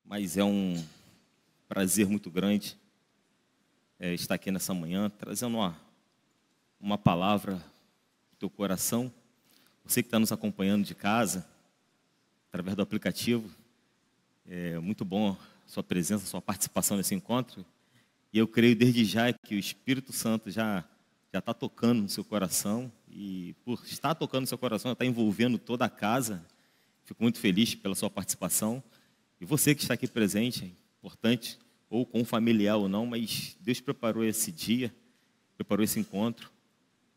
mas é um prazer muito grande estar aqui nessa manhã, trazendo uma palavra para o teu coração. Você que está nos acompanhando de casa, através do aplicativo, é muito bom sua presença, sua participação nesse encontro. E eu creio desde já que o Espírito Santo já está tocando no seu coração, e por estar tocando no seu coração, está envolvendo toda a casa. Fico muito feliz pela sua participação. E você que está aqui presente, é importante, ou com um familiar ou não, mas Deus preparou esse dia, preparou esse encontro,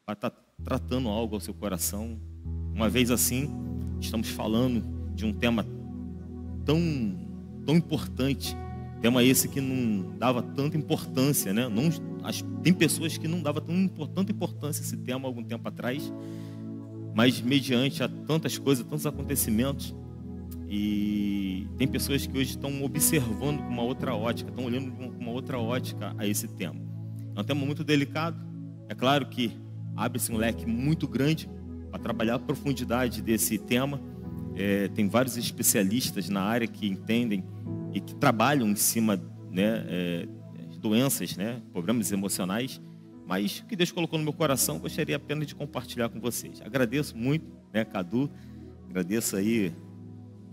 para estar tratando algo ao seu coração. Uma vez assim, estamos falando de um tema tão importante, tema esse que não dava tanta importância, né? Tem pessoas que não davam tanta importância a esse tema há algum tempo atrás, mas mediante a tantas coisas, tantos acontecimentos, e tem pessoas que hoje estão observando com uma outra ótica, estão olhando com uma outra ótica a esse tema. É um tema muito delicado, é claro que abre-se um leque muito grande para trabalhar a profundidade desse tema. Tem vários especialistas na área que entendem e que trabalham em cima, né, doenças, né, problemas emocionais, mas o que Deus colocou no meu coração, gostaria apenas de compartilhar com vocês. Agradeço muito, né, Cadu, agradeço aí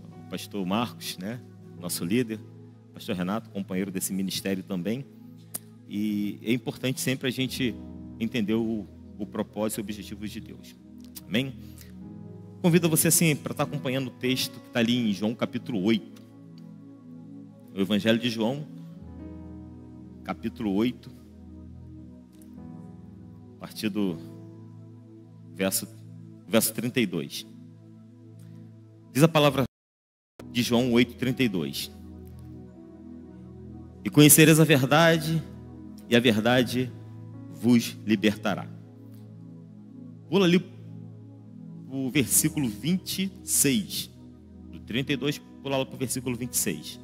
ao pastor Marcos, né, nosso líder, pastor Renato, companheiro desse ministério também, e é importante sempre a gente entender o propósito e objetivos de Deus. Amém? Convido você assim para estar acompanhando o texto que está ali em João capítulo 8. O Evangelho de João, capítulo 8, a partir do verso 32. Diz a palavra de João 8:32. E conhecereis a verdade, e a verdade vos libertará. Pula ali o versículo 26. Do 32, pula lá para o versículo 26.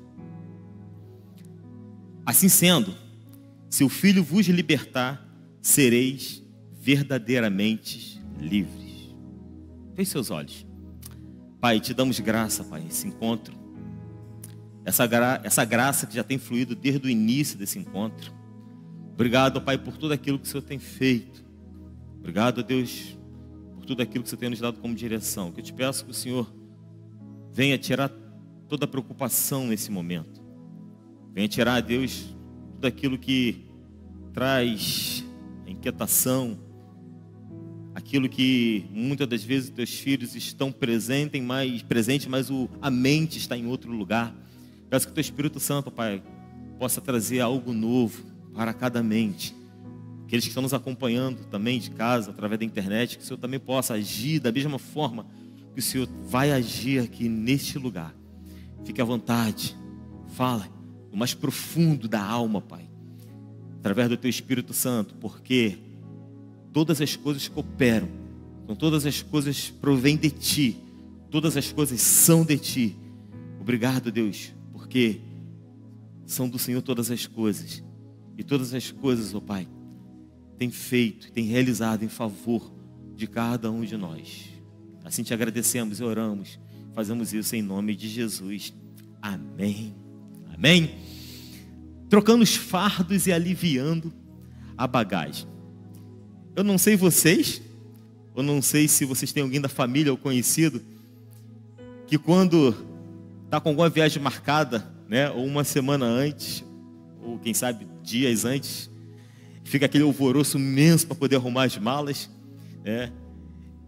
Assim sendo, se o Filho vos libertar, sereis verdadeiramente livres. Feche seus olhos. Pai, te damos graça, Pai, esse encontro. Essa graça que já tem fluído desde o início desse encontro. Obrigado, Pai, por tudo aquilo que o Senhor tem feito. Obrigado, Deus, por tudo aquilo que o Senhor tem nos dado como direção. Que eu te peço que o Senhor venha tirar toda a preocupação nesse momento. Venha tirar, Deus, tudo aquilo que traz inquietação, aquilo que muitas das vezes teus filhos estão presentes, mas a mente está em outro lugar. Peço que o teu Espírito Santo, Pai, possa trazer algo novo para cada mente. Aqueles que estão nos acompanhando também de casa, através da internet, que o Senhor também possa agir da mesma forma que o Senhor vai agir aqui neste lugar. Fique à vontade, fala o mais profundo da alma, Pai, através do teu Espírito Santo, porque todas as coisas cooperam, então todas as coisas provêm de ti, todas as coisas são de ti. Obrigado, Deus, porque são do Senhor todas as coisas, e todas as coisas, ó Pai, tem feito, tem realizado em favor de cada um de nós. Assim te agradecemos e oramos, fazemos isso em nome de Jesus. Amém. Amém? Trocando os fardos e aliviando a bagagem. Eu não sei vocês, eu não sei se vocês têm alguém da família ou conhecido, que quando está com alguma viagem marcada, né, ou uma semana antes, ou quem sabe dias antes, fica aquele alvoroço imenso para poder arrumar as malas, né?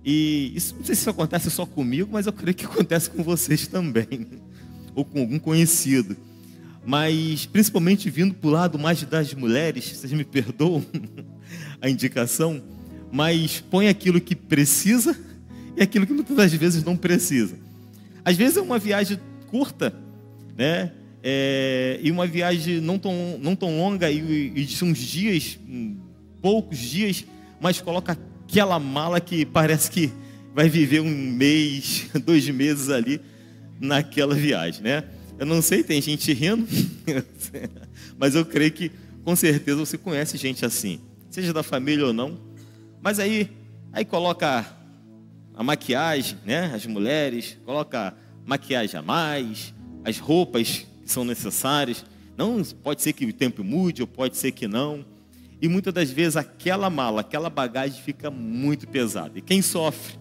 E isso, não sei se isso acontece só comigo, mas eu creio que acontece com vocês também, ou com algum conhecido. Mas principalmente vindo para o lado mais das mulheres, vocês me perdoam a indicação, mas põe aquilo que precisa e aquilo que muitas das vezes não precisa. Às vezes é uma viagem curta, né? E uma viagem não tão longa, e são uns dias, poucos dias, mas coloca aquela mala que parece que vai viver 1 mês, 2 meses ali naquela viagem, né? Eu não sei, tem gente rindo, mas eu creio que com certeza você conhece gente assim, seja da família ou não. Mas aí coloca a maquiagem, né? As mulheres, coloca maquiagem a mais, as roupas que são necessárias. Não, pode ser que o tempo mude, ou pode ser que não. E muitas das vezes aquela mala, aquela bagagem fica muito pesada. E quem sofre,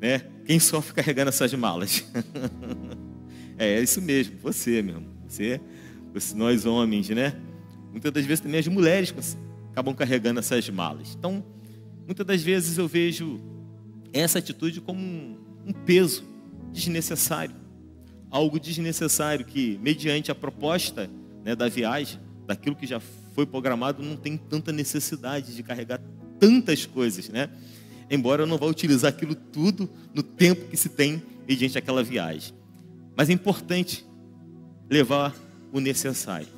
né? Quem sofre carregando essas malas? É isso mesmo, você mesmo. Você, nós homens, né? Muitas das vezes também as mulheres acabam carregando essas malas. Então, muitas das vezes eu vejo essa atitude como um peso desnecessário. Algo desnecessário que, mediante a proposta, né, da viagem, daquilo que já foi programado, não tem tanta necessidade de carregar tantas coisas, né? Embora eu não vá utilizar aquilo tudo no tempo que se tem mediante aquela viagem. Mas é importante levar o necessário.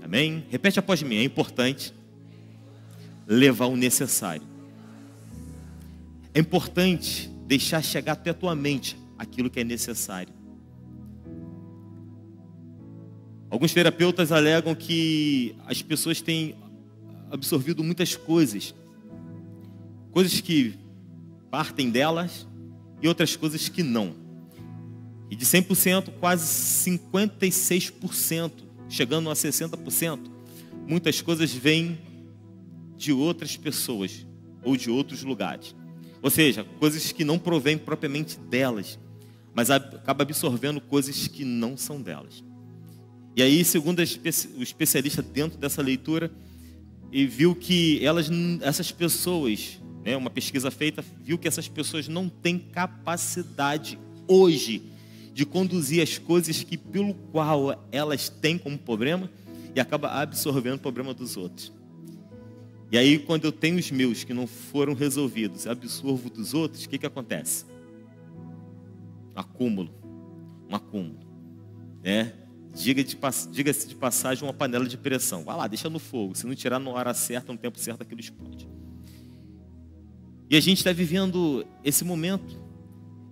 Amém? Repete após mim, é importante levar o necessário. É importante deixar chegar até a tua mente aquilo que é necessário. Alguns terapeutas alegam que as pessoas têm absorvido muitas coisas que partem delas e outras coisas que não. E de 100%, quase 56%, chegando a 60%, muitas coisas vêm de outras pessoas ou de outros lugares. Ou seja, coisas que não provêm propriamente delas, mas acaba absorvendo coisas que não são delas. E aí, segundo o especialista dentro dessa leitura, ele viu que essas pessoas, né, uma pesquisa feita, viu que essas pessoas não têm capacidade hoje de conduzir as coisas que pelo qual elas têm como problema e acaba absorvendo o problema dos outros. E aí, quando eu tenho os meus que não foram resolvidos, absorvo dos outros, o que acontece? Um acúmulo, né? Diga-se de passagem, uma panela de pressão. Vai lá, deixa no fogo. Se não tirar na hora certa, no tempo certo, aquilo explode. E a gente está vivendo esse momento.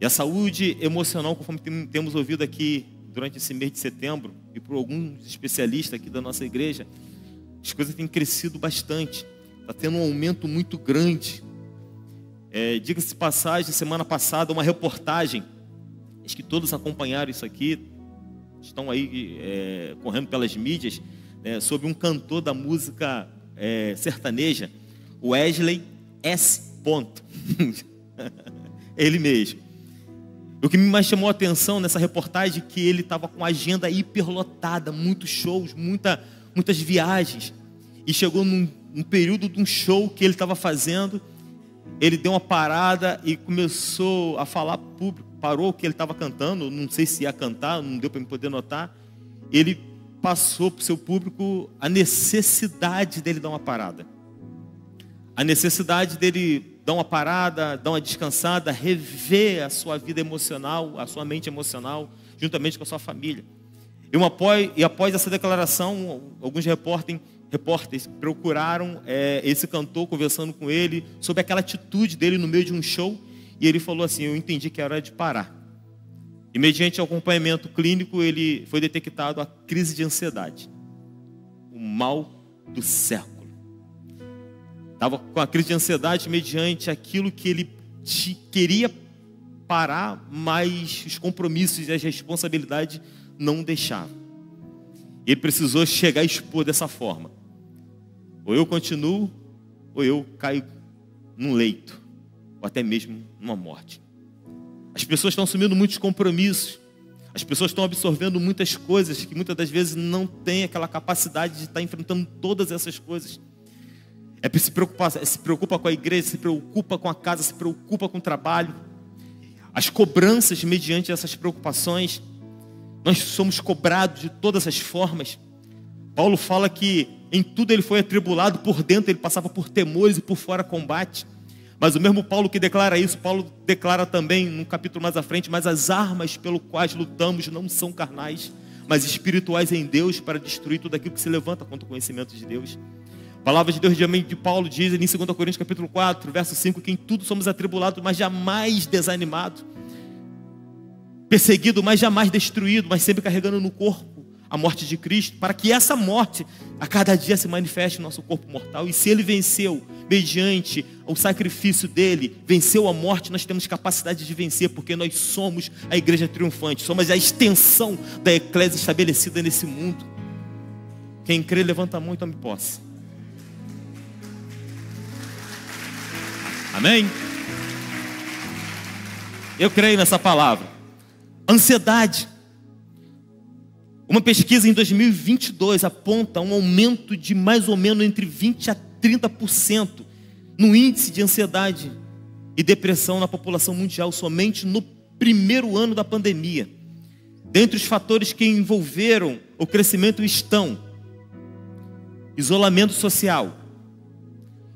E a saúde emocional, conforme temos ouvido aqui durante esse mês de setembro, e por alguns especialistas aqui da nossa igreja, as coisas têm crescido bastante. Está tendo um aumento muito grande. Diga-se de passagem, semana passada, uma reportagem, acho que todos acompanharam isso aqui, estão aí correndo pelas mídias, sobre um cantor da música sertaneja, Wesley S. Ele mesmo. O que mais chamou a atenção nessa reportagem é que ele estava com a agenda hiperlotada, muitos shows, muitas viagens. E chegou num período de um show que ele estava fazendo, ele deu uma parada e começou a falar público. Parou o que ele estava cantando, não sei se ia cantar, não deu para me poder notar. Ele passou para o seu público a necessidade dele dar uma parada. A necessidade dele dar uma parada, dar uma descansada, rever a sua vida emocional, a sua mente emocional, juntamente com a sua família. E após essa declaração, alguns repórteres procuraram esse cantor, conversando com ele sobre aquela atitude dele no meio de um show. E ele falou assim: eu entendi que era hora de parar. E mediante o acompanhamento clínico, ele foi detectado a crise de ansiedade. O mal do século. Estava com a crise de ansiedade mediante aquilo que ele queria parar, mas os compromissos e as responsabilidades não deixavam. Ele precisou chegar a expor dessa forma: ou eu continuo, ou eu caio num leito, ou até mesmo numa morte. As pessoas estão assumindo muitos compromissos. As pessoas estão absorvendo muitas coisas que muitas das vezes não têm aquela capacidade de estar enfrentando todas essas coisas. Se preocupa com a igreja, se preocupa com a casa, se preocupa com o trabalho. As cobranças mediante essas preocupações, nós somos cobrados de todas as formas. Paulo fala que em tudo ele foi atribulado, por dentro ele passava por temores e por fora combate. Mas o mesmo Paulo que declara isso, Paulo declara também, num capítulo mais à frente: mas as armas pelo quais lutamos não são carnais, mas espirituais em Deus, para destruir tudo aquilo que se levanta contra o conhecimento de Deus. A palavra de Deus de Paulo diz em 2 Coríntios capítulo 4, verso 5, que em tudo somos atribulados, mas jamais desanimados, perseguidos, mas jamais destruídos, mas sempre carregando no corpo a morte de Cristo, para que essa morte a cada dia se manifeste no nosso corpo mortal. E se Ele venceu, mediante o sacrifício dele, venceu a morte, nós temos capacidade de vencer, porque nós somos a igreja triunfante, somos a extensão da eclésia estabelecida nesse mundo. Quem crê, levanta a mão e tome posse. Amém? Eu creio nessa palavra. Ansiedade. Uma pesquisa em 2022 aponta um aumento de mais ou menos entre 20% a 30% no índice de ansiedade e depressão na população mundial, somente no primeiro ano da pandemia. Dentre os fatores que envolveram o crescimento estão isolamento social.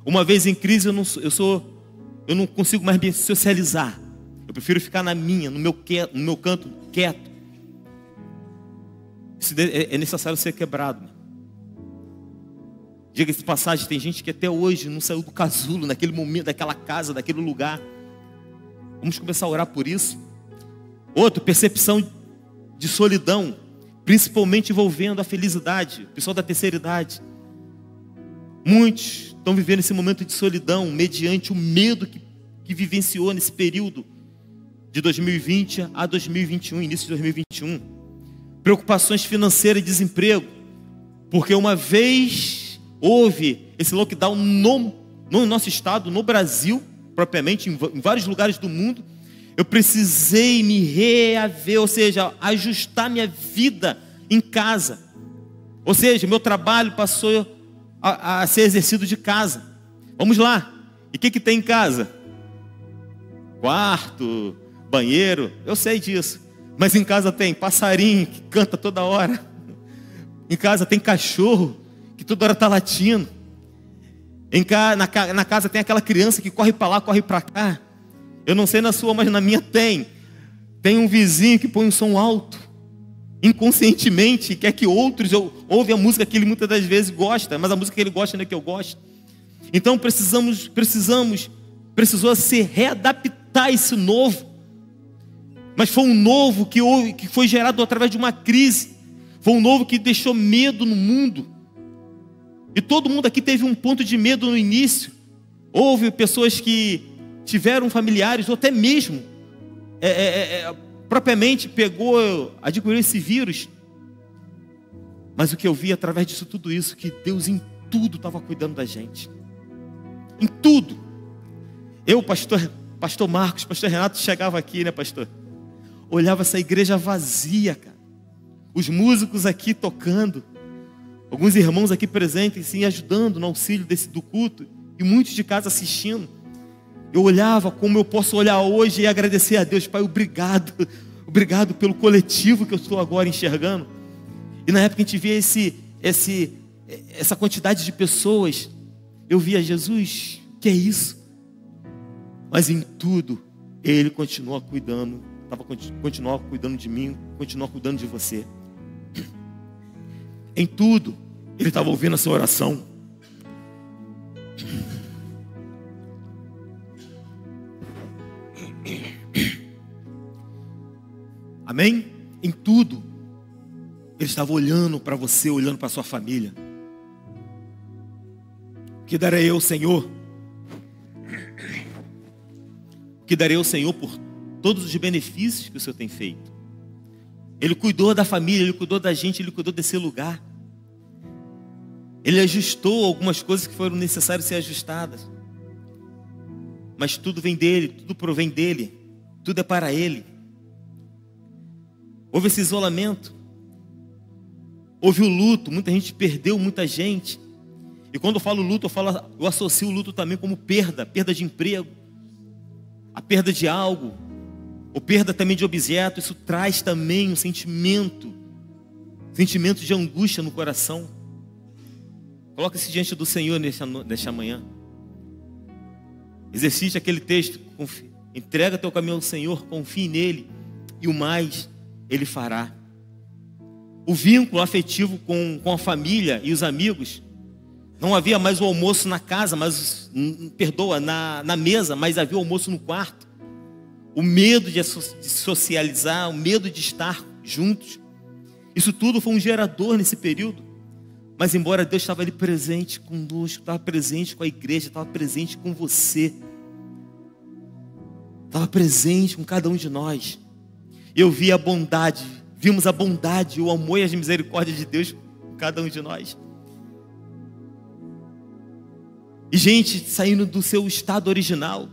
Uma vez em crise, eu não consigo mais me socializar. Eu prefiro ficar no meu canto, quieto. Isso é necessário ser quebrado. Diga-se de passagem, tem gente que até hoje não saiu do casulo, naquele momento, daquela casa, daquele lugar. Vamos começar a orar por isso. Outro, percepção de solidão, principalmente envolvendo a felicidade, o pessoal da terceira idade. Muitos estão vivendo esse momento de solidão, mediante o medo que vivenciou nesse período de 2020 a 2021, início de 2021. Preocupações financeiras e desemprego, porque uma vez houve esse lockdown no nosso estado, no Brasil, propriamente, em vários lugares do mundo, eu precisei me reaver, ou seja, ajustar minha vida em casa. Ou seja, meu trabalho passou a ser exercido de casa. Vamos lá. E o que tem em casa? Quarto, banheiro, eu sei disso. Mas em casa tem passarinho que canta toda hora. Em casa tem cachorro que toda hora está latindo. Na casa tem aquela criança que corre para lá, corre para cá. Eu não sei na sua, mas na minha tem. Tem um vizinho que põe um som alto, inconscientemente, quer que outros ouvem a música que ele muitas das vezes gosta, mas a música que ele gosta não é que eu gosto. Então precisou se readaptar a esse novo. Mas foi um novo que foi gerado através de uma crise. Foi um novo que deixou medo no mundo. E todo mundo aqui teve um ponto de medo no início. Houve pessoas que tiveram familiares, ou até mesmo propriamente adquiriu esse vírus. Mas o que eu vi através disso tudo isso, que Deus em tudo estava cuidando da gente. Em tudo. Eu, pastor Marcos, pastor Renato, chegava aqui, né, pastor? Olhava essa igreja vazia, cara. Os músicos aqui tocando. Alguns irmãos aqui presentes, sim, ajudando no auxílio do culto. E muitos de casa assistindo. Eu olhava como eu posso olhar hoje e agradecer a Deus. Pai, obrigado. Obrigado pelo coletivo que eu estou agora enxergando. E na época a gente via essa quantidade de pessoas. Eu via Jesus, que é isso? Mas em tudo, Ele continua cuidando. Continua cuidando de mim, continua cuidando de você. Em tudo, Ele estava ouvindo a sua oração. Amém? Em tudo, Ele estava olhando para você, olhando para a sua família. Que darei eu, Senhor? Que darei ao Senhor por todos os benefícios que o Senhor tem feito. Ele cuidou da família, Ele cuidou da gente, Ele cuidou desse lugar. Ele ajustou algumas coisas que foram necessárias ser ajustadas. Mas tudo vem dEle, tudo provém dEle, tudo é para Ele. Houve esse isolamento. Houve o luto, muita gente perdeu muita gente. E quando eu falo luto, eu associo o luto também como perda de emprego, a perda de algo, ou perda também de objeto. Isso traz também um sentimento de angústia no coração. Coloca-se diante do Senhor nesta manhã. Exercite aquele texto, entrega teu caminho ao Senhor, confie nele, e o mais Ele fará. O vínculo afetivo com a família e os amigos. Não havia mais o almoço na casa, na mesa, mas havia o almoço no quarto. O medo de socializar, o medo de estar juntos. Isso tudo foi um gerador nesse período. Mas embora Deus estava ali presente conosco, estava presente com a igreja, estava presente com você, estava presente com cada um de nós. Eu vi a bondade, vimos a bondade, o amor e a misericórdia de Deus com cada um de nós. E gente saindo do seu estado original.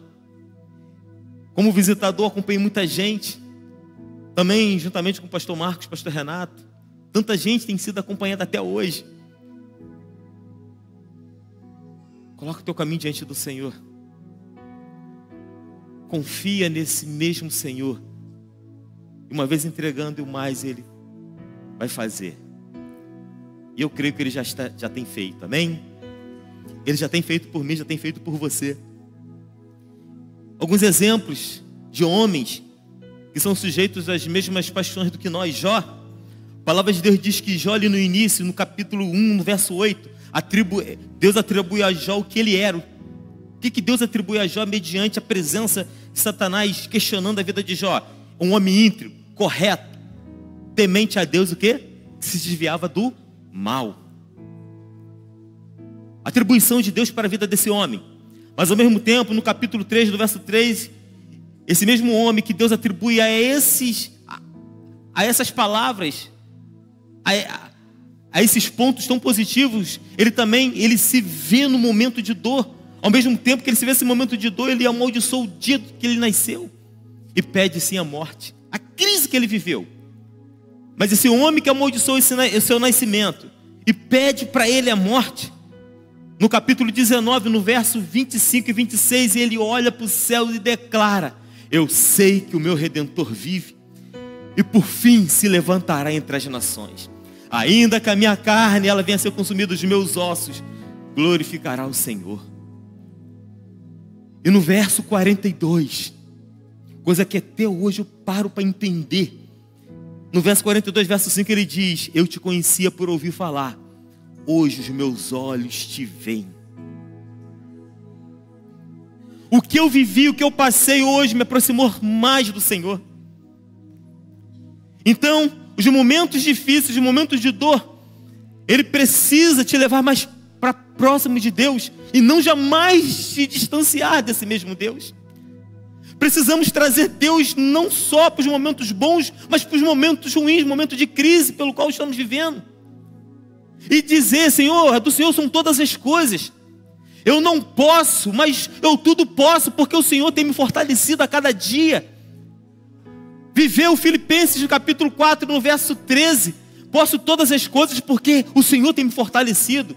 Como visitador, acompanhei muita gente. Também, juntamente com o pastor Marcos, pastor Renato. Tanta gente tem sido acompanhada até hoje. Coloca o teu caminho diante do Senhor. Confia nesse mesmo Senhor. E uma vez entregando, o mais Ele vai fazer. E eu creio que Ele já tem feito, amém? Ele já tem feito por mim, já tem feito por você. Alguns exemplos de homens que são sujeitos às mesmas paixões do que nós. Jó, a palavra de Deus diz que Jó ali no início, no capítulo 1, no verso 8, Deus atribui a Jó o que ele era. O que Deus atribui a Jó mediante a presença de Satanás questionando a vida de Jó? Um homem íntegro, correto, temente a Deus, o quê? Que se desviava do mal. Atribuição de Deus para a vida desse homem. Mas ao mesmo tempo, no capítulo 3, do verso 3, esse mesmo homem que Deus atribui a essas palavras, a esses pontos tão positivos, ele se vê no momento de dor. Ao mesmo tempo que ele se vê nesse momento de dor, ele amaldiçoa o dia que ele nasceu e pede sim a morte, a crise que ele viveu. Mas esse homem que amaldiçoou o seu nascimento e pede para ele a morte, no capítulo 19, no verso 25 e 26, ele olha para o céu e declara: eu sei que o meu Redentor vive e por fim se levantará entre as nações. Ainda que a minha carne ela venha a ser consumida dos meus ossos, glorificará o Senhor. E no verso 42, coisa que até hoje eu paro para entender. No verso 42, verso 5, ele diz: eu te conhecia por ouvir falar, hoje os meus olhos te veem. O que eu vivi, o que eu passei hoje me aproximou mais do Senhor. Então, os momentos difíceis, os momentos de dor, Ele precisa te levar mais para próximo de Deus e não jamais te distanciar desse mesmo Deus. Precisamos trazer Deus não só para os momentos bons, mas para os momentos ruins, momentos de crise pelo qual estamos vivendo. E dizer: Senhor, do Senhor são todas as coisas. Eu não posso, mas eu tudo posso, porque o Senhor tem me fortalecido a cada dia. Viver o Filipenses no capítulo 4, no verso 13. Posso todas as coisas porque o Senhor tem me fortalecido.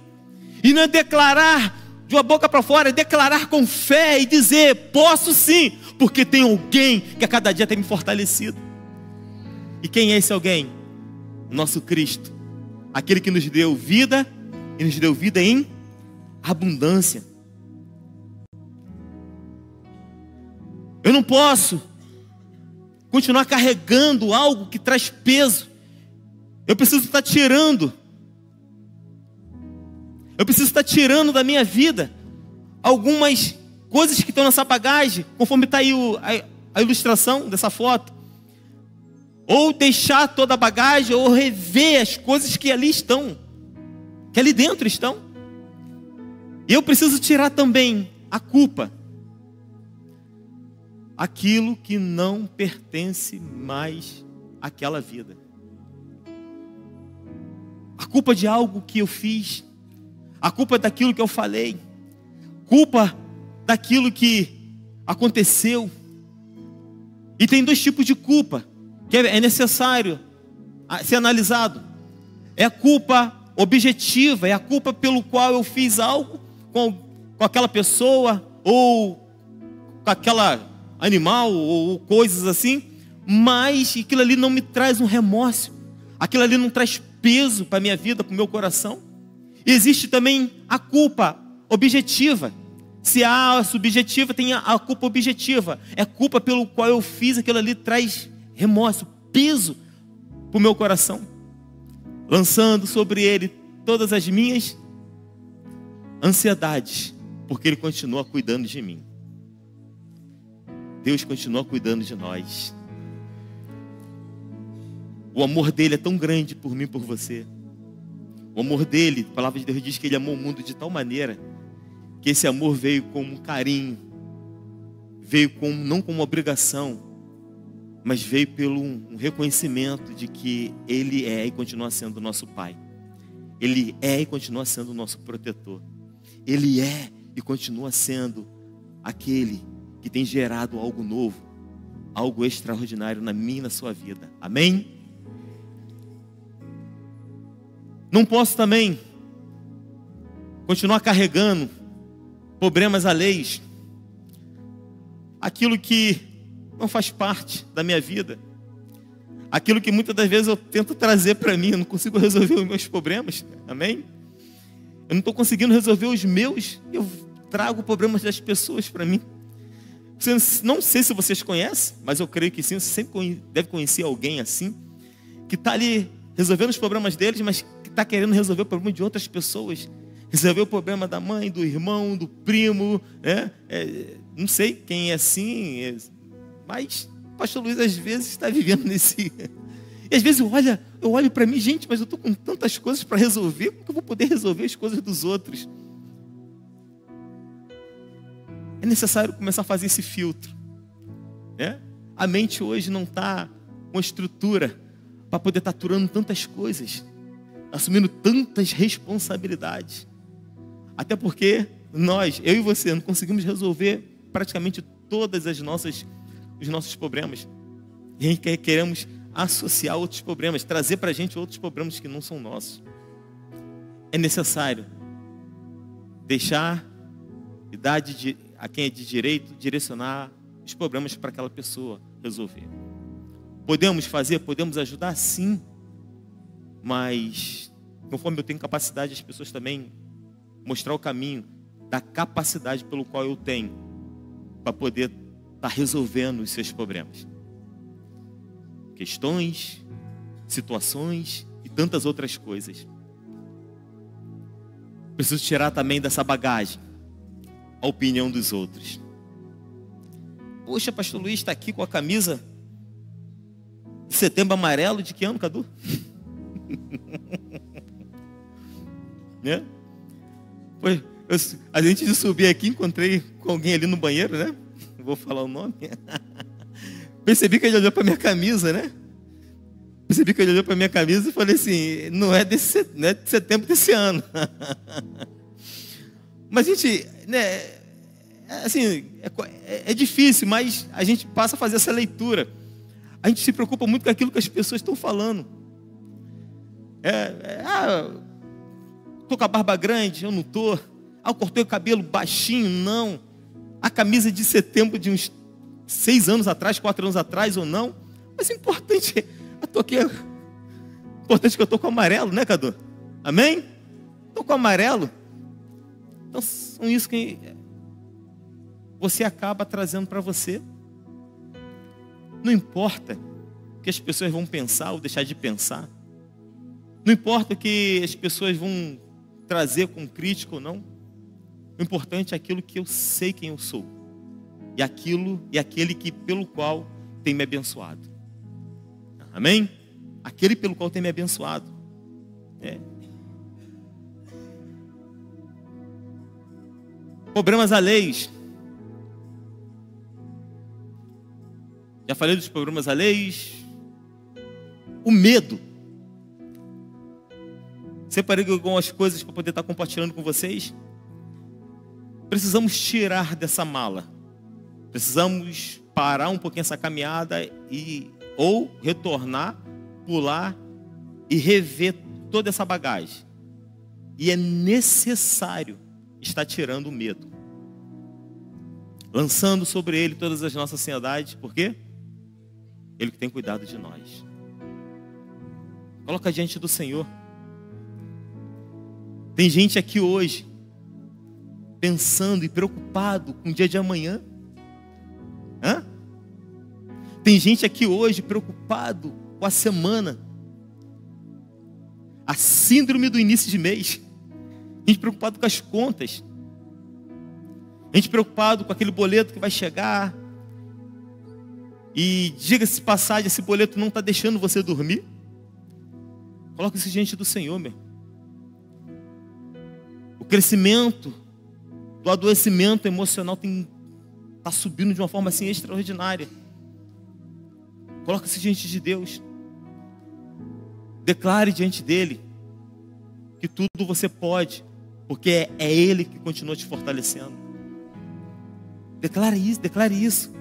E não é declarar de uma boca para fora, é declarar com fé e dizer: posso sim, porque tem alguém que a cada dia tem me fortalecido. E quem é esse alguém? Nosso Cristo. Aquele que nos deu vida, e nos deu vida em abundância. Eu não posso continuar carregando algo que traz peso. Eu preciso estar tirando. Eu preciso estar tirando da minha vida algumas coisas que estão nessa bagagem, conforme está aí a ilustração dessa foto. Ou deixar toda a bagagem, ou rever as coisas que ali estão, que ali dentro estão. E eu preciso tirar também a culpa. Aquilo que não pertence mais àquela vida. A culpa de algo que eu fiz. A culpa daquilo que eu falei. Culpa daquilo que aconteceu. E tem dois tipos de culpa que é necessário ser analisado. É a culpa objetiva, é a culpa pelo qual eu fiz algo com aquela pessoa, ou com aquela animal, ou coisas assim, mas aquilo ali não me traz um remorso, aquilo ali não traz peso para a minha vida, para o meu coração. E existe também a culpa objetiva. Se há a subjetiva, tem a culpa objetiva. É a culpa pelo qual eu fiz, aquilo ali traz remorso, peso para o meu coração, lançando sobre ele todas as minhas ansiedades, porque ele continua cuidando de mim. Deus continua cuidando de nós. O amor dele é tão grande por mim e por você. O amor dele, a palavra de Deus diz que ele amou o mundo de tal maneira que esse amor veio como um carinho, veio não como uma obrigação, mas veio pelo um reconhecimento de que ele é e continua sendo o nosso Pai. Ele é e continua sendo o nosso protetor. Ele é e continua sendo aquele que tem gerado algo novo, algo extraordinário na minha e na sua vida. Amém? Não posso também continuar carregando problemas alheios, aquilo que não faz parte da minha vida, aquilo que muitas das vezes eu tento trazer para mim, eu não consigo resolver os meus problemas. Amém? Eu não estou conseguindo resolver os meus, eu trago problemas das pessoas para mim. Não sei se vocês conhecem, mas eu creio que sim, você sempre deve conhecer alguém assim, que está ali resolvendo os problemas deles, mas que está querendo resolver o problema de outras pessoas. Resolver o problema da mãe, do irmão, do primo, né? Não sei quem é assim, mas o pastor Luiz às vezes está vivendo nesse... E às vezes eu olho para mim, gente, mas eu estou com tantas coisas para resolver, como que eu vou poder resolver as coisas dos outros? É necessário começar a fazer esse filtro, né? A mente hoje não está com estrutura para poder estar aturando tantas coisas, assumindo tantas responsabilidades. Até porque eu e você, não conseguimos resolver praticamente todas os nossos problemas. E a gente queremos associar outros problemas, trazer para a gente outros problemas que não são nossos. É necessário deixar e dar a quem é de direito direcionar os problemas para aquela pessoa resolver. Podemos fazer, podemos ajudar, sim. Mas conforme eu tenho capacidade, as pessoas também mostrar o caminho da capacidade pelo qual eu tenho para poder estar resolvendo os seus problemas. Questões, situações e tantas outras coisas. Preciso tirar também dessa bagagem a opinião dos outros. Poxa, pastor Luiz está aqui com a camisa de Setembro Amarelo, de que ano, Cadu? Né? Foi, a gente de subir aqui, encontrei com alguém ali no banheiro, né? Não vou falar o nome. Percebi que ele olhou para minha camisa, né? Percebi que ele olhou para minha camisa e falei assim, não é de setembro desse ano. Mas a gente, né, assim, é difícil, mas a gente passa a fazer essa leitura. A gente se preocupa muito com aquilo que as pessoas estão falando. Estou com a barba grande, eu não estou. Eu cortei o cabelo baixinho, não. A camisa de setembro de uns 6 anos atrás, 4 anos atrás ou não. Mas o importante, importante que eu estou com amarelo, né, Cadu? Amém? Estou com amarelo. Então, são isso que você acaba trazendo para você. Não importa o que as pessoas vão pensar ou deixar de pensar. Não importa o que as pessoas vão trazer com crítica ou não. O importante é aquilo que eu sei quem eu sou. E aquele que pelo qual tem me abençoado. Amém? Aquele pelo qual tem me abençoado. Problemas alheios. Já falei dos problemas alheios. O medo. Separei algumas coisas para poder estar compartilhando com vocês. Precisamos tirar dessa mala. Precisamos parar um pouquinho essa caminhada ou retornar, pular e rever toda essa bagagem. E é necessário estar tirando o medo. Lançando sobre ele todas as nossas ansiedades. Por quê? Ele que tem cuidado de nós. Coloca diante do Senhor. Tem gente aqui hoje pensando e preocupado com o dia de amanhã. Tem gente aqui hoje preocupado com a semana. A síndrome do início de mês. Gente preocupado com as contas. Gente preocupado com aquele boleto que vai chegar. E diga-se de passagem, esse boleto não está deixando você dormir. Coloca isso diante do Senhor, meu. O crescimento do adoecimento emocional está subindo de uma forma assim extraordinária. Coloca isso diante de Deus. Declare diante dele que tudo você pode, porque é Ele que continua te fortalecendo. Declare isso.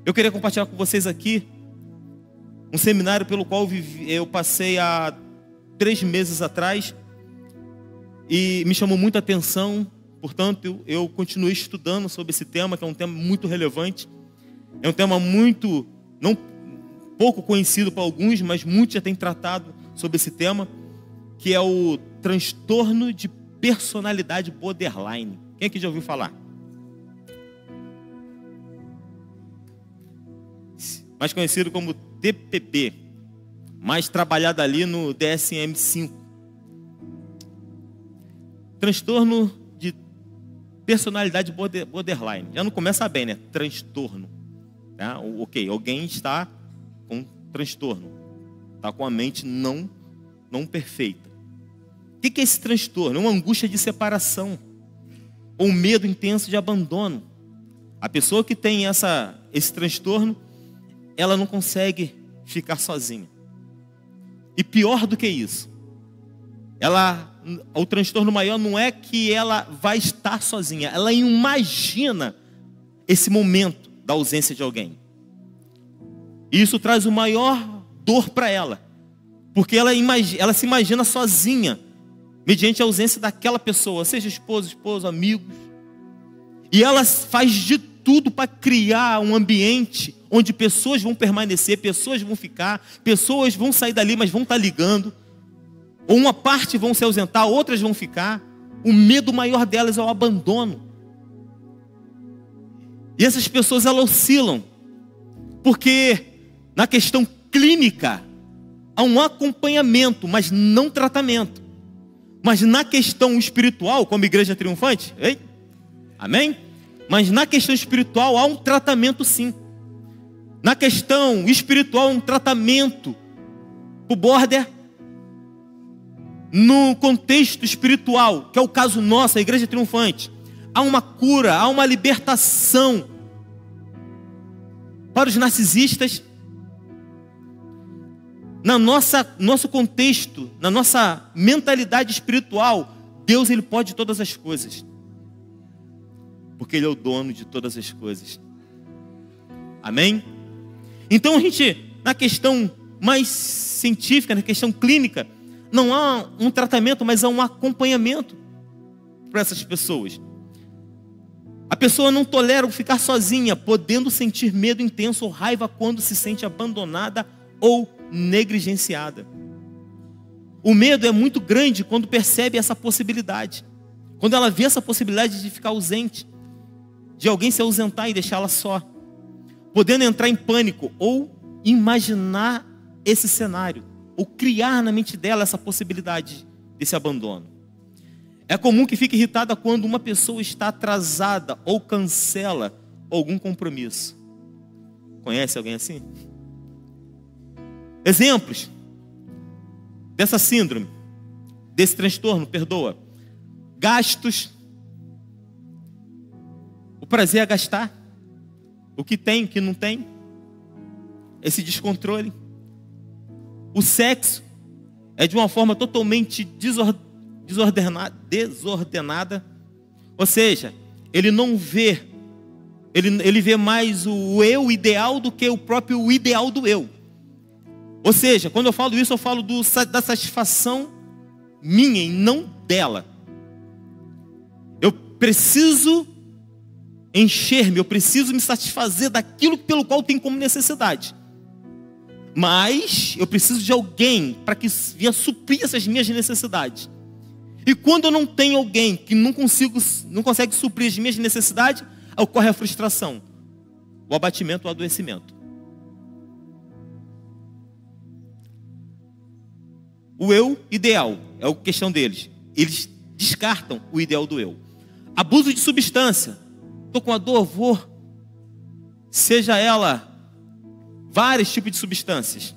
Eu queria compartilhar com vocês aqui um seminário pelo qual eu passei há 3 meses atrás e me chamou muita atenção. Portanto, eu continuei estudando sobre esse tema, que é um tema muito relevante. É um tema muito, não pouco conhecido para alguns, mas muitos já têm tratado sobre esse tema, que é o transtorno de personalidade borderline. Quem aqui já ouviu falar? Mais conhecido como TPB, mais trabalhado ali no DSM-5. Transtorno de personalidade borderline. Já não começa bem, né? Transtorno. Tá? Ok, alguém está com transtorno. Está com a mente não perfeita. O que é esse transtorno? É uma angústia de separação. Ou um medo intenso de abandono. A pessoa que tem esse transtorno, ela não consegue ficar sozinha. E pior do que isso, o transtorno maior não é que ela vai estar sozinha, ela imagina esse momento da ausência de alguém. E isso traz o maior dor para ela, porque ela se imagina sozinha, mediante a ausência daquela pessoa, seja esposo, amigos. E ela faz de tudo para criar um ambiente onde pessoas vão permanecer, pessoas vão ficar, pessoas vão sair dali, mas vão estar ligando. Ou uma parte vão se ausentar, outras vão ficar. O medo maior delas é o abandono. E essas pessoas, elas oscilam. Porque na questão clínica, há um acompanhamento, mas não tratamento. Mas na questão espiritual, como igreja triunfante, amém? Mas na questão espiritual há um tratamento sim. Na questão espiritual, um tratamento para o border. No contexto espiritual, que é o caso nosso, a igreja triunfante, há uma cura, há uma libertação para os narcisistas. Nosso contexto, na nossa mentalidade espiritual, Deus, Ele pode todas as coisas. Porque Ele é o dono de todas as coisas. Amém? Então a gente, na questão mais científica, na questão clínica, não há um tratamento, mas há um acompanhamento para essas pessoas. A pessoa não tolera ficar sozinha, podendo sentir medo intenso ou raiva quando se sente abandonada ou negligenciada. O medo é muito grande quando percebe essa possibilidade. Quando ela vê essa possibilidade de ficar ausente, de alguém se ausentar e deixá-la só, podendo entrar em pânico ou imaginar esse cenário, ou criar na mente dela essa possibilidade desse abandono. É comum que fique irritada quando uma pessoa está atrasada ou cancela algum compromisso. Conhece alguém assim? Exemplos dessa síndrome, desse transtorno, perdoa. Gastos. O prazer é gastar. O que tem, o que não tem. Esse descontrole. O sexo é de uma forma totalmente desordenada. Ou seja, ele não vê, ele vê mais o eu ideal do que o próprio ideal do eu. Ou seja, quando eu falo isso, eu falo da satisfação minha e não dela. Eu preciso encher-me, eu preciso me satisfazer daquilo pelo qual tenho como necessidade. Mas eu preciso de alguém para que venha suprir essas minhas necessidades. E quando eu não tenho alguém que não consegue suprir as minhas necessidades, ocorre a frustração, o abatimento, o adoecimento. O eu ideal é a questão deles. Eles descartam o ideal do eu. Abuso de substância. Estou com a dor, seja ela vários tipos de substâncias.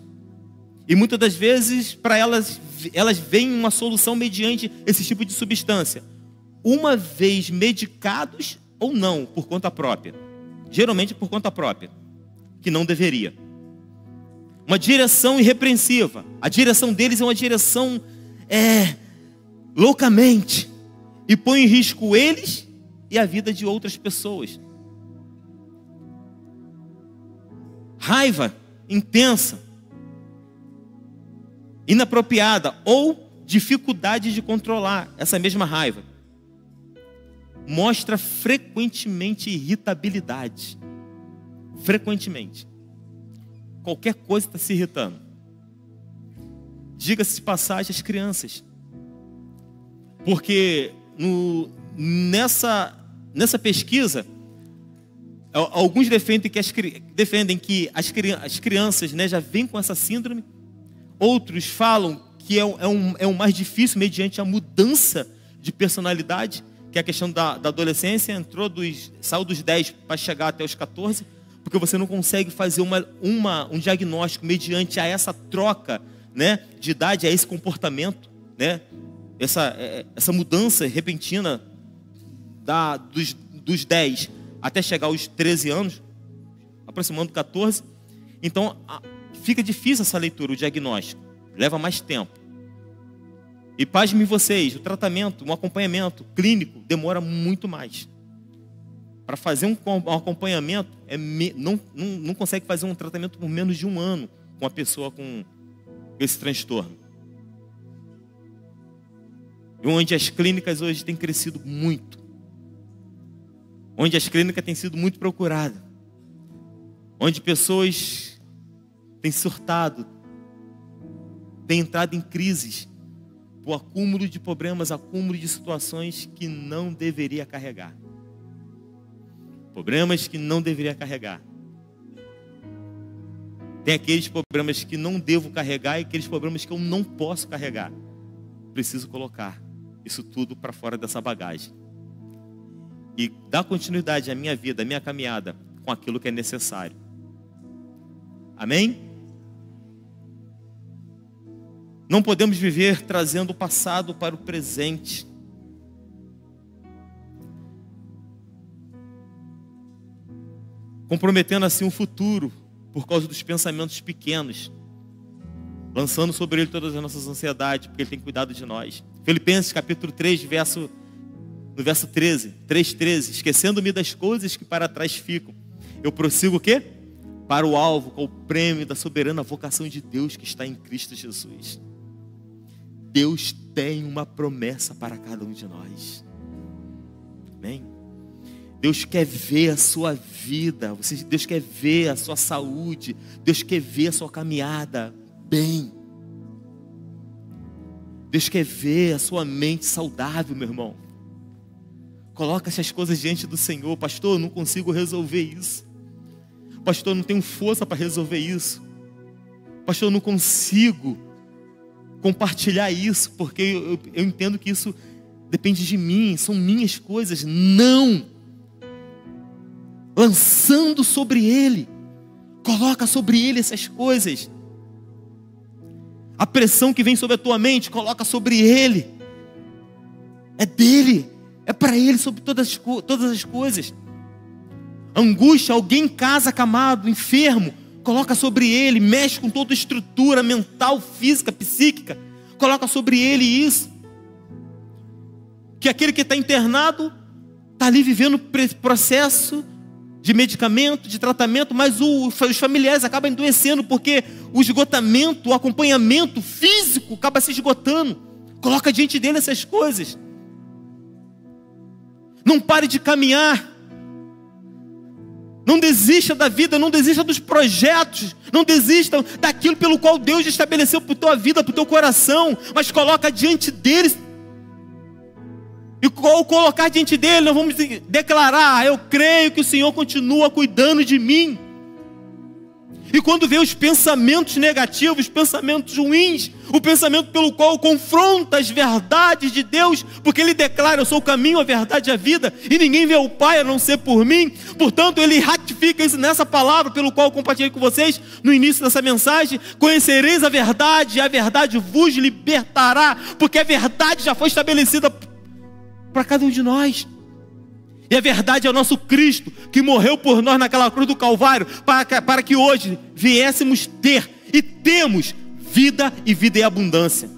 E muitas das vezes, para elas veem uma solução mediante esse tipo de substância. Uma vez medicados ou não, por conta própria. Geralmente por conta própria, que não deveria. Uma direção irrepreensiva. A direção deles é uma direção loucamente. E põe em risco eles e a vida de outras pessoas. Raiva intensa, inapropriada ou dificuldade de controlar essa mesma raiva. Mostra frequentemente irritabilidade. Frequentemente. Qualquer coisa está se irritando. Diga-se de passagem as crianças. Porque nessa pesquisa, alguns defendem que as crianças, né, já vêm com essa síndrome. Outros falam que é o mais difícil mediante a mudança de personalidade, que é a questão da adolescência, saiu dos 10 para chegar até os 14, porque você não consegue fazer um diagnóstico mediante a essa troca, né, de idade, a esse comportamento, né, essa mudança repentina dos 10 até chegar aos 13 anos, aproximando 14. Então, fica difícil essa leitura, o diagnóstico. Leva mais tempo. E pasmem vocês, o tratamento, um acompanhamento clínico demora muito mais. Para fazer um acompanhamento, não consegue fazer um tratamento por menos de 1 ano com uma pessoa com esse transtorno. E onde as clínicas hoje têm crescido muito. Onde as clínicas têm sido muito procuradas. Onde pessoas têm surtado, têm entrado em crises por acúmulo de problemas, acúmulo de situações que não deveria carregar. Problemas que não deveria carregar. Tem aqueles problemas que não devo carregar e aqueles problemas que eu não posso carregar. Preciso colocar isso tudo para fora dessa bagagem. E dar continuidade à minha vida, à minha caminhada, com aquilo que é necessário. Amém? Não podemos viver trazendo o passado para o presente. Comprometendo assim o futuro por causa dos pensamentos pequenos. Lançando sobre ele todas as nossas ansiedades, porque ele tem cuidado de nós. Filipenses capítulo 3, no verso 13, 3:13. Esquecendo-me das coisas que para trás ficam. Eu prossigo o quê? Para o alvo, com o prêmio da soberana vocação de Deus que está em Cristo Jesus. Deus tem uma promessa para cada um de nós. Amém? Deus quer ver a sua vida. Deus quer ver a sua saúde. Deus quer ver a sua caminhada bem. Deus quer ver a sua mente saudável, meu irmão. Coloca essas coisas diante do Senhor. Pastor, eu não consigo resolver isso. Pastor, eu não tenho força para resolver isso. Pastor, eu não consigo compartilhar isso, porque eu entendo que isso depende de mim, são minhas coisas. Não! Lançando sobre Ele, coloca sobre Ele essas coisas. A pressão que vem sobre a tua mente, coloca sobre Ele. É dele, é para Ele sobre todas as coisas. Angústia, alguém em casa acamado, enfermo, coloca sobre Ele, mexe com toda a estrutura mental, física, psíquica, coloca sobre Ele isso. Que aquele que está internado, está ali vivendo processo de medicamento, de tratamento, mas os familiares acabam adoecendo, porque o esgotamento, o acompanhamento físico acaba se esgotando. Coloca diante dele essas coisas. Não pare de caminhar. Não desista da vida, não desista dos projetos, não desista daquilo pelo qual Deus estabeleceu para a tua vida, para o teu coração, mas coloca diante dele. E ao colocar diante dele, nós vamos declarar: eu creio que o Senhor continua cuidando de mim. E quando vê os pensamentos negativos, os pensamentos ruins, o pensamento pelo qual confronta as verdades de Deus, porque Ele declara: eu sou o caminho, a verdade e a vida, e ninguém vê o Pai a não ser por mim. Portanto, Ele ratifica isso nessa palavra, pelo qual eu compartilhei com vocês no início dessa mensagem: conhecereis a verdade, e a verdade vos libertará, porque a verdade já foi estabelecida para cada um de nós. E a verdade é o nosso Cristo, que morreu por nós naquela cruz do Calvário, para que hoje viéssemos ter e temos vida e vida em abundância.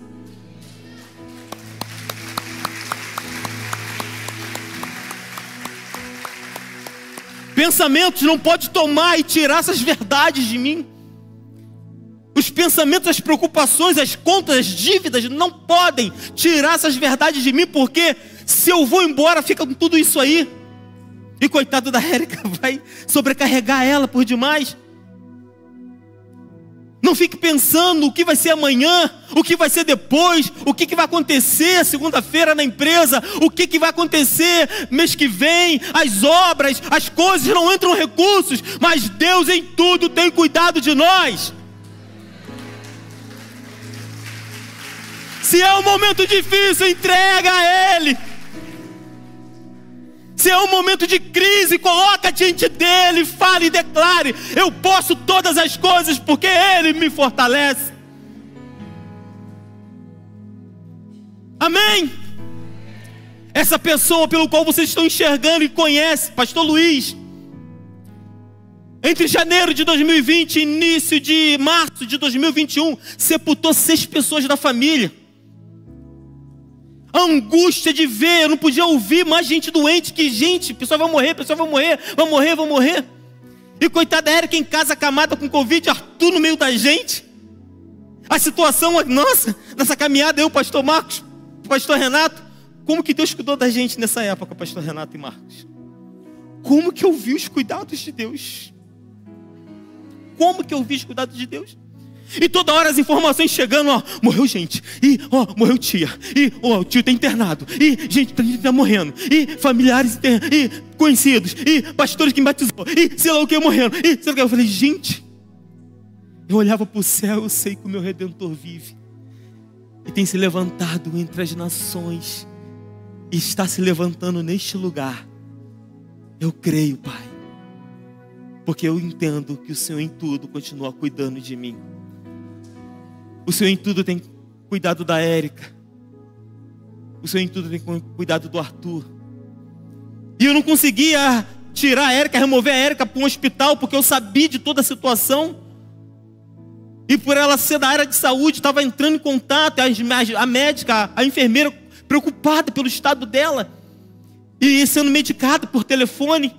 Pensamentos não podem tomar e tirar essas verdades de mim. Os pensamentos, as preocupações, as contas, as dívidas não podem tirar essas verdades de mim, porque se eu vou embora, fica com tudo isso aí. E coitado da Érica, vai sobrecarregar ela por demais. Não fique pensando o que vai ser amanhã, o que vai ser depois, o que vai acontecer segunda-feira na empresa, o que vai acontecer mês que vem, as obras, as coisas, não entram recursos, mas Deus em tudo tem cuidado de nós. Se é um momento difícil, entrega a Ele. Se é um momento de crise, coloca diante dEle, fale e declare: eu posso todas as coisas porque Ele me fortalece. Amém? Essa pessoa pelo qual vocês estão enxergando e conhecem, Pastor Luiz, entre janeiro de 2020 e início de março de 2021, sepultou 6 pessoas da família. A angústia de ver, eu não podia ouvir mais gente doente, que gente, pessoa vai morrer, pessoa vai morrer, vai morrer, vai morrer. E coitada da Érica em casa, acamada com Covid, Arthur no meio da gente. A situação, nossa, nessa caminhada, eu, pastor Marcos, pastor Renato, como que Deus cuidou da gente nessa época, pastor Renato e Marcos? Como que eu vi os cuidados de Deus? Como que eu vi os cuidados de Deus? E toda hora as informações chegando: ó, morreu gente, e ó, morreu tia, e ó, o tio está internado, e gente está morrendo, e familiares, e conhecidos, e pastores que me batizou, e sei lá o que morrendo, e sei lá o que. Eu falei: gente, eu olhava para o céu, eu sei que o meu Redentor vive, e tem se levantado entre as nações, e está se levantando neste lugar. Eu creio, Pai, porque eu entendo que o Senhor em tudo continua cuidando de mim. O Senhor em tudo tem cuidado da Érica. O Senhor em tudo tem cuidado do Arthur. E eu não conseguia tirar a Érica, remover a Érica para um hospital, porque eu sabia de toda a situação. E por ela ser da área de saúde, estava entrando em contato, a médica, a enfermeira, preocupada pelo estado dela. E sendo medicada por telefone.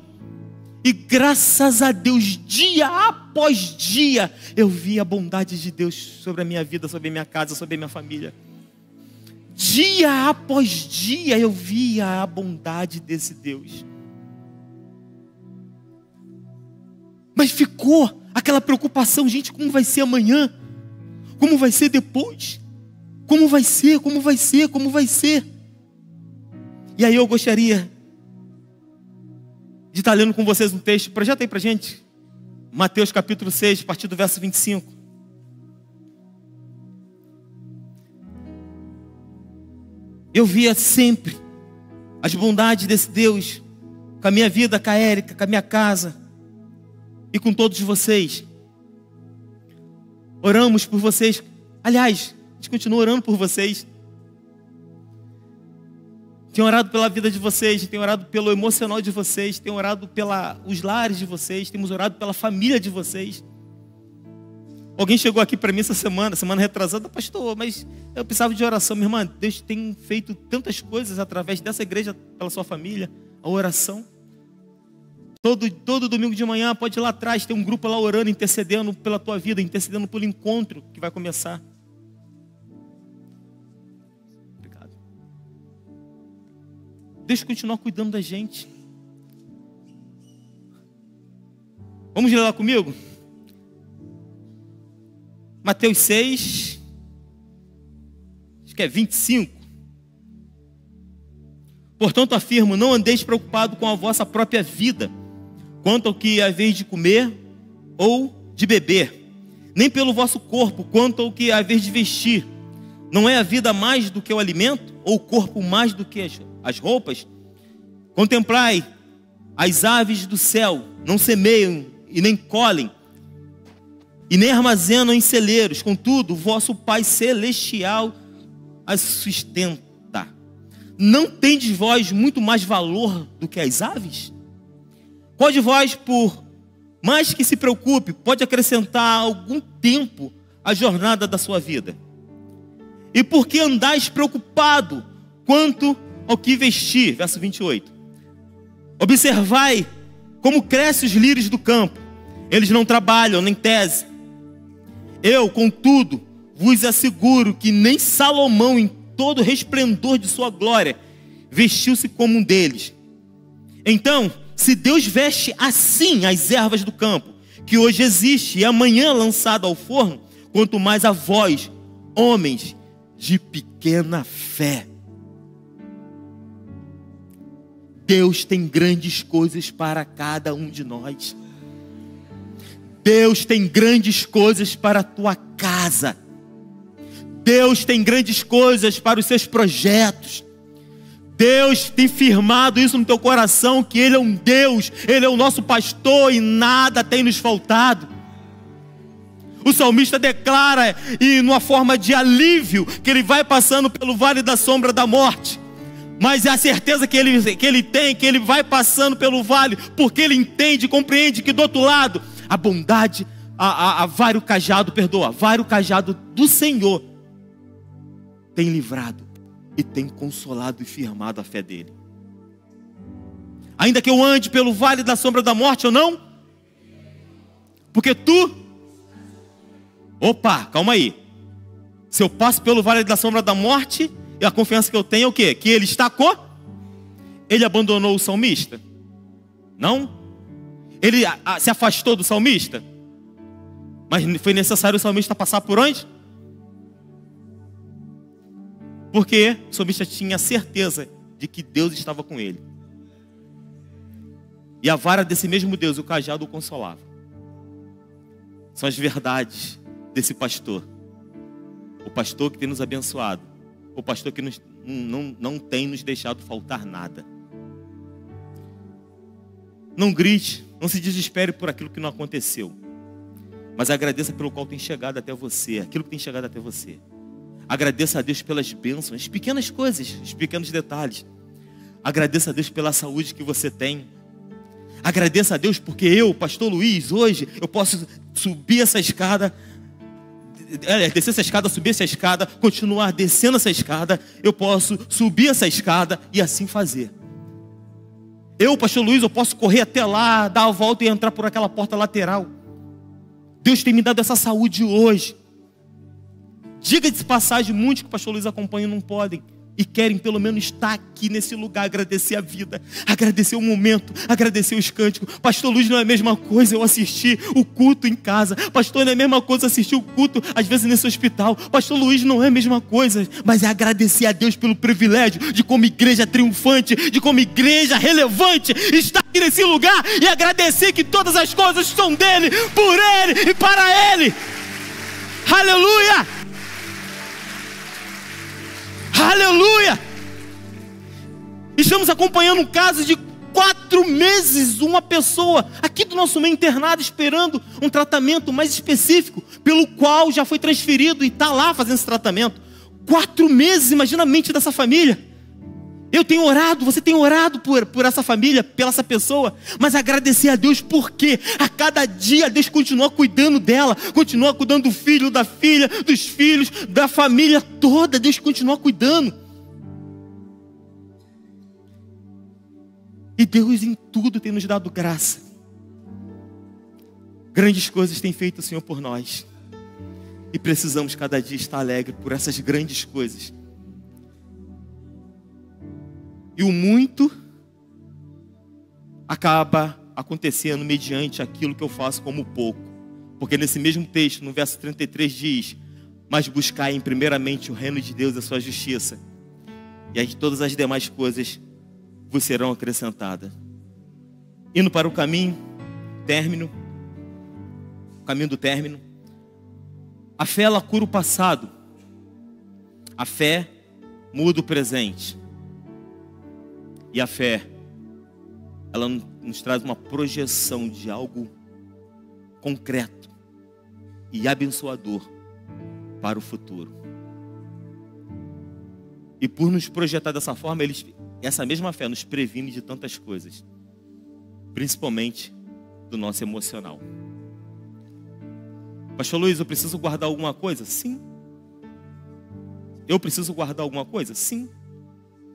E graças a Deus, dia após dia, eu vi a bondade de Deus sobre a minha vida, sobre a minha casa, sobre a minha família. Dia após dia eu via a bondade desse Deus. Mas ficou aquela preocupação: gente, como vai ser amanhã? Como vai ser depois? Como vai ser? Como vai ser? Como vai ser? E aí eu gostaria de estar lendo com vocês um texto. Projeta aí pra gente Mateus capítulo 6, a partir do verso 25. Eu via sempre as bondades desse Deus com a minha vida, com a Érica, com a minha casa e com todos vocês. Oramos por vocês. Aliás, a gente continua orando por vocês. Tenho orado pela vida de vocês, tenho orado pelo emocional de vocês, tenho orado pelos lares de vocês, temos orado pela família de vocês. Alguém chegou aqui para mim essa semana retrasada: pastor, mas eu precisava de oração. Minha irmã, Deus tem feito tantas coisas através dessa igreja, pela sua família, a oração. Todo domingo de manhã, pode ir lá atrás, tem um grupo lá orando, intercedendo pela tua vida, intercedendo pelo encontro que vai começar. Deus continua cuidando da gente. Vamos ler lá comigo? Mateus 6, acho que é 25. Portanto afirmo, não andeis preocupado com a vossa própria vida, quanto ao que haveis de comer ou de beber, nem pelo vosso corpo quanto ao que haver de vestir. Não é a vida mais do que o alimento, ou o corpo mais do que as roupas? Contemplai as aves do céu, não semeiam e nem colhem, e nem armazenam em celeiros, contudo, o vosso Pai Celestial as sustenta. Não tendes vós muito mais valor do que as aves? Qual de vós, por mais que se preocupe, pode acrescentar algum tempo à jornada da sua vida? E por que andais preocupado quanto ao que vestir? Verso 28. Observai como crescem os lírios do campo. Eles não trabalham, nem tesem. Eu, contudo, vos asseguro que nem Salomão, em todo o resplendor de sua glória, vestiu-se como um deles. Então, se Deus veste assim as ervas do campo, que hoje existe e amanhã lançado ao forno, quanto mais a vós, homens de pequena fé. Deus tem grandes coisas para cada um de nós. Deus tem grandes coisas para a tua casa. Deus tem grandes coisas para os seus projetos. Deus tem firmado isso no teu coração, que Ele é um Deus, Ele é o nosso pastor e nada tem nos faltado. O salmista declara, e numa forma de alívio, que ele vai passando pelo vale da sombra da morte. Mas é a certeza que ele tem, que ele vai passando pelo vale, porque ele entende, compreende que do outro lado, a bondade, a vara e o cajado, a vara e o cajado do Senhor tem livrado e tem consolado e firmado a fé dele. Ainda que eu ande pelo vale da sombra da morte, ou não? Porque opa, calma aí. Se eu passo pelo vale da sombra da morte, e a confiança que eu tenho é o quê? Que ele está Ele abandonou o salmista? Não? Ele se afastou do salmista? Mas foi necessário o salmista passar por onde? Porque o salmista tinha certeza de que Deus estava com ele. E a vara desse mesmo Deus, o cajado, o consolava. São as verdades desse pastor. O pastor que tem nos abençoado. O pastor que não tem nos deixado faltar nada. Não grite, não se desespere por aquilo que não aconteceu. Mas agradeça pelo qual tem chegado até você, aquilo que tem chegado até você. Agradeça a Deus pelas bênçãos, as pequenas coisas, os pequenos detalhes. Agradeça a Deus pela saúde que você tem. Agradeça a Deus porque eu, pastor Luiz, hoje eu posso subir essa escada, descer essa escada, subir essa escada, continuar descendo essa escada. Eu posso subir essa escada e assim fazer. Eu, pastor Luiz, eu posso correr até lá, dar a volta e entrar por aquela porta lateral. Deus tem me dado essa saúde hoje. Diga de passagem, muitos que o pastor Luiz acompanha não podem e querem pelo menos estar aqui nesse lugar, agradecer a vida, agradecer o momento, agradecer os cânticos. Pastor Luiz, não é a mesma coisa eu assistir o culto em casa. Pastor, não é a mesma coisa assistir o culto às vezes nesse hospital. Pastor Luiz, não é a mesma coisa, mas é agradecer a Deus pelo privilégio de, como igreja triunfante, de como igreja relevante, estar aqui nesse lugar e agradecer que todas as coisas são dele, por ele e para ele. Aleluia! Aleluia! Estamos acompanhando um caso de 4 meses, uma pessoa aqui do nosso meio internado esperando um tratamento mais específico, pelo qual já foi transferido e está lá fazendo esse tratamento. 4 meses, imagina a mente dessa família. Eu tenho orado, você tem orado por essa família, pela essa pessoa, mas agradecer a Deus porque a cada dia Deus continua cuidando dela, continua cuidando do filho, da filha, dos filhos, da família toda. Deus continua cuidando. E Deus em tudo tem nos dado graça. Grandes coisas tem feito o Senhor por nós. E precisamos cada dia estar alegre por essas grandes coisas. E o muito acaba acontecendo mediante aquilo que eu faço como pouco. Porque nesse mesmo texto, no verso 33 diz: mas buscai primeiramente o reino de Deus e a sua justiça, e aí todas as demais coisas vos serão acrescentadas. Indo para o caminho, término, caminho do término. A fé, ela cura o passado. A fé muda o presente. E a fé, ela nos traz uma projeção de algo concreto e abençoador para o futuro. E por nos projetar dessa forma, essa mesma fé nos previne de tantas coisas, principalmente do nosso emocional. Pastor Luiz, eu preciso guardar alguma coisa? Sim. Eu preciso guardar alguma coisa? Sim.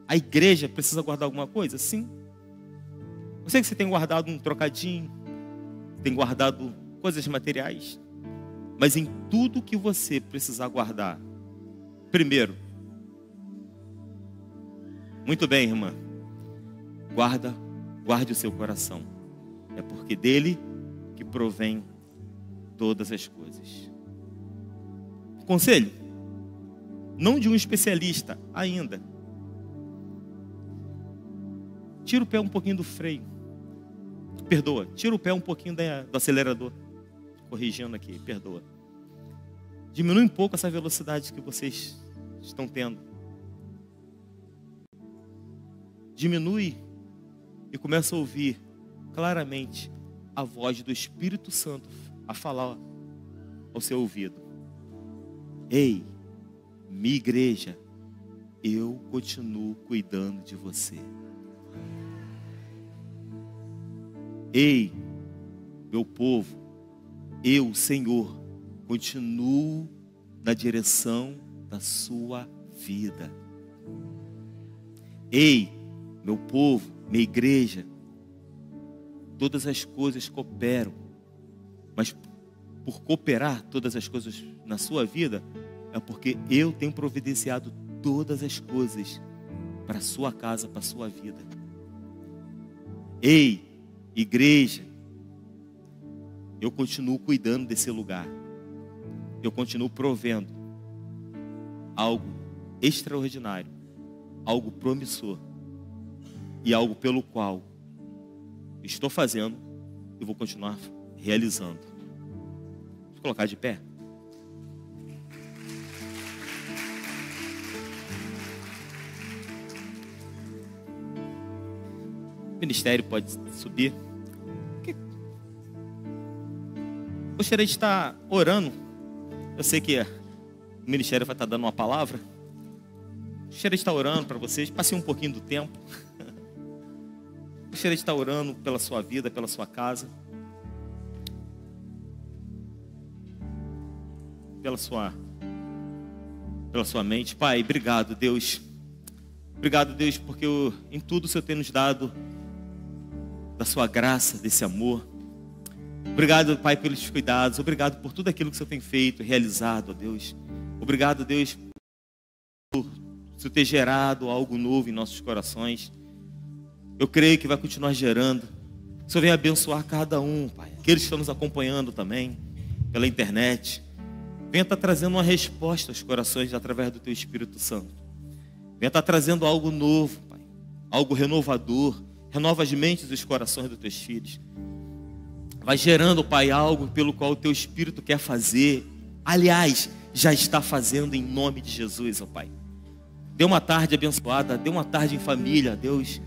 A igreja precisa guardar alguma coisa? Sim. Eu sei que você tem guardado um trocadinho, tem guardado coisas materiais, mas em tudo que você precisar guardar, primeiro, muito bem, irmã, guarde o seu coração. É porque dele que provém todas as coisas. Conselho, não de um especialista ainda. Tira o pé um pouquinho do freio. Perdoa. Tira o pé um pouquinho do acelerador. Corrigindo aqui, perdoa. Diminui um pouco essa velocidade que vocês estão tendo. Diminui e começa a ouvir claramente a voz do Espírito Santo a falar ao seu ouvido. Ei, minha igreja, eu continuo cuidando de você. Ei, meu povo, eu, Senhor, continuo na direção da sua vida. Ei, meu povo, minha igreja, todas as coisas cooperam, mas por cooperar todas as coisas na sua vida, é porque eu tenho providenciado todas as coisas para a sua casa, para a sua vida. Ei, igreja, eu continuo cuidando desse lugar. Eu continuo provendo algo extraordinário, algo promissor e algo pelo qual estou fazendo e vou continuar realizando. Vou colocar de pé. O ministério pode subir. Gostaria de estar orando. Eu sei que o ministério vai estar dando uma palavra. Gostaria de estar orando para vocês. Passei um pouquinho do tempo. Gostaria de estar orando pela sua vida, pela sua casa, pela sua mente. Pai, obrigado, Deus. Obrigado, Deus, porque em tudo o Senhor tem nos dado da sua graça, desse amor. Obrigado, Pai, pelos cuidados. Obrigado por tudo aquilo que o Senhor tem feito, realizado, ó Deus. Obrigado, Deus, por o Senhor ter gerado algo novo em nossos corações. Eu creio que vai continuar gerando. O Senhor vem abençoar cada um, Pai. Aqueles que estão nos acompanhando também, pela internet. Venha estar trazendo uma resposta aos corações através do Teu Espírito Santo. Venha estar trazendo algo novo, Pai. Algo renovador. Renova as mentes e os corações dos Teus filhos. Vai gerando, Pai, algo pelo qual o Teu Espírito quer fazer. Aliás, já está fazendo em nome de Jesus, ó Pai. Dê uma tarde abençoada. Dê uma tarde em família, Deus.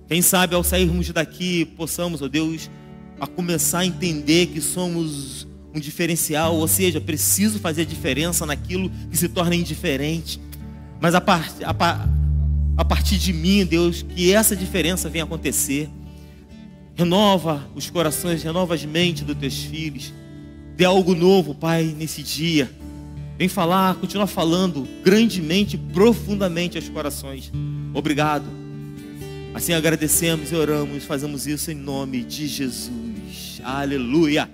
Quem sabe ao sairmos daqui, possamos, ó Deus, a começar a entender que somos um diferencial, ou seja, preciso fazer diferença naquilo que se torna indiferente. Mas a partir de mim, Deus, que essa diferença venha acontecer. Renova os corações, renova as mentes dos Teus filhos. Dê algo novo, Pai, nesse dia. Vem falar, continua falando grandemente, profundamente aos corações. Obrigado. Assim agradecemos e oramos, fazemos isso em nome de Jesus. Aleluia.